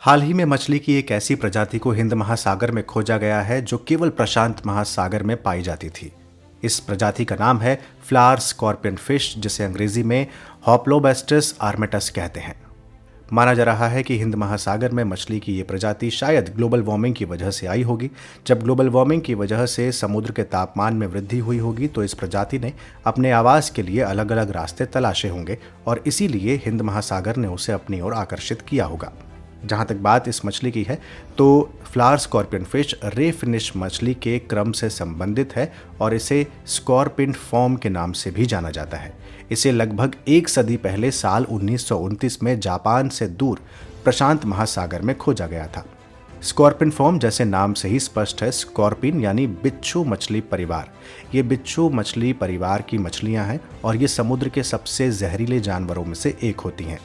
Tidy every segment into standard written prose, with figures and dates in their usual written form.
हाल ही में मछली की एक ऐसी प्रजाति को हिंद महासागर में खोजा गया है जो केवल प्रशांत महासागर में पाई जाती थी। इस प्रजाति का नाम है फ्लावर स्कॉर्पियन फिश, जिसे अंग्रेजी में होप्लोबैस्टस आर्मेटस कहते हैं। माना जा रहा है कि हिंद महासागर में मछली की ये प्रजाति शायद ग्लोबल वार्मिंग की वजह से आई होगी। जब ग्लोबल वार्मिंग की वजह से समुद्र के तापमान में वृद्धि हुई होगी तो इस प्रजाति ने अपने आवास के लिए अलग अलग रास्ते तलाशे होंगे और इसीलिए हिंद महासागर ने उसे अपनी ओर आकर्षित किया होगा। जहाँ तक बात इस मछली की है तो फ्लावर स्कॉर्पियन फिश रे फिनिश मछली के क्रम से संबंधित है और इसे स्कॉर्पिन फॉर्म के नाम से भी जाना जाता है। इसे लगभग एक सदी पहले साल 1929 में जापान से दूर प्रशांत महासागर में खोजा गया था। स्कॉर्पिन फॉर्म जैसे नाम से ही स्पष्ट है, स्कॉर्पिन यानी बिच्छू मछली परिवार। ये बिच्छू मछली परिवार की मछलियां हैं और ये समुद्र के सबसे जहरीले जानवरों में से एक होती हैं।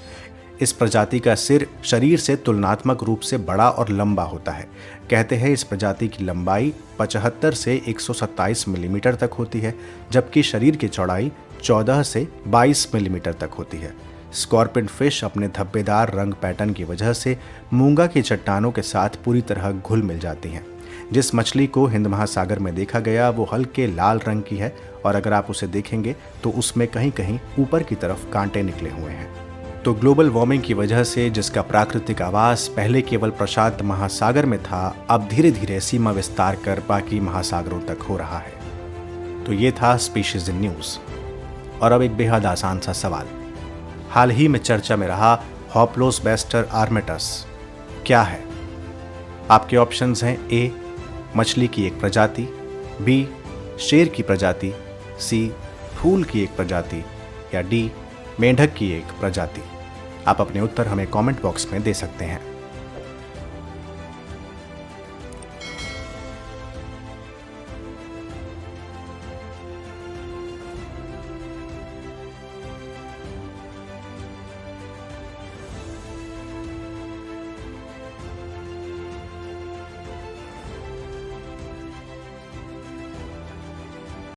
इस प्रजाति का सिर शरीर से तुलनात्मक रूप से बड़ा और लंबा होता है। कहते हैं इस प्रजाति की लंबाई 75 से 127 मिलीमीटर तक होती है, जबकि शरीर की चौड़ाई 14 से 22 मिलीमीटर तक होती है। स्कॉर्पिन फिश अपने धब्बेदार रंग पैटर्न की वजह से मूंगा की चट्टानों के साथ पूरी तरह घुल मिल जाती हैं। जिस मछली को हिंद महासागर में देखा गया वो हल्के लाल रंग की है और अगर आप उसे देखेंगे तो उसमें कहीं कहीं ऊपर की तरफ कांटे निकले हुए हैं। तो ग्लोबल वार्मिंग की वजह से जिसका प्राकृतिक आवास पहले केवल प्रशांत महासागर में था, अब धीरे धीरे सीमा विस्तार कर बाकी महासागरों तक हो रहा है। तो ये था स्पीशीज इन न्यूज़। और अब एक बेहद आसान सा सवाल, हाल ही में चर्चा में रहा होप्लोबैस्टस आर्मेटस क्या है? आपके ऑप्शंस हैं ए मछली की एक प्रजाति, बी शेर की प्रजाति, सी फूल की एक प्रजाति या डी मेंढक की एक प्रजाति। आप अपने उत्तर हमें कमेंट बॉक्स में दे सकते हैं।